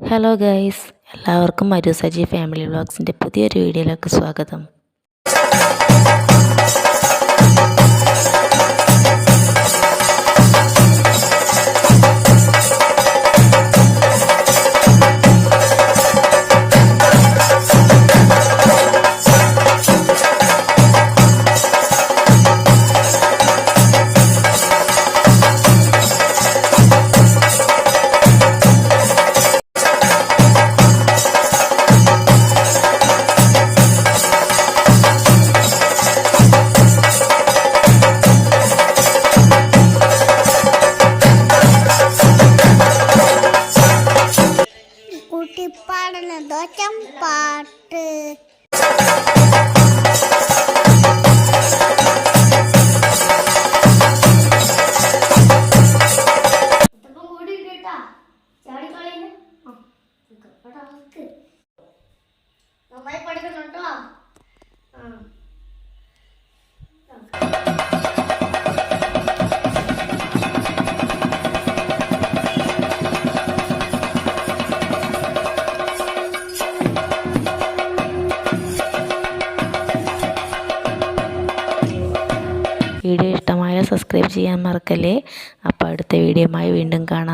Hello guys, എല്ലാവർക്കും മരു Saji family വ്ളോഗ്സിൻ്റെ പുതിയൊരു വീഡിയോയിലേക്ക് സ്വാഗതം. പാടുന്ന പാട്ട് നന്നായി പഠിക്കുന്നുണ്ടോ? വീഡിയോ ഇഷ്ടമായ സബ്സ്ക്രൈബ് ചെയ്യാൻ മറക്കല്ലേ. അപ്പോൾ അടുത്ത വീഡിയോയുമായി വീണ്ടും കാണാം.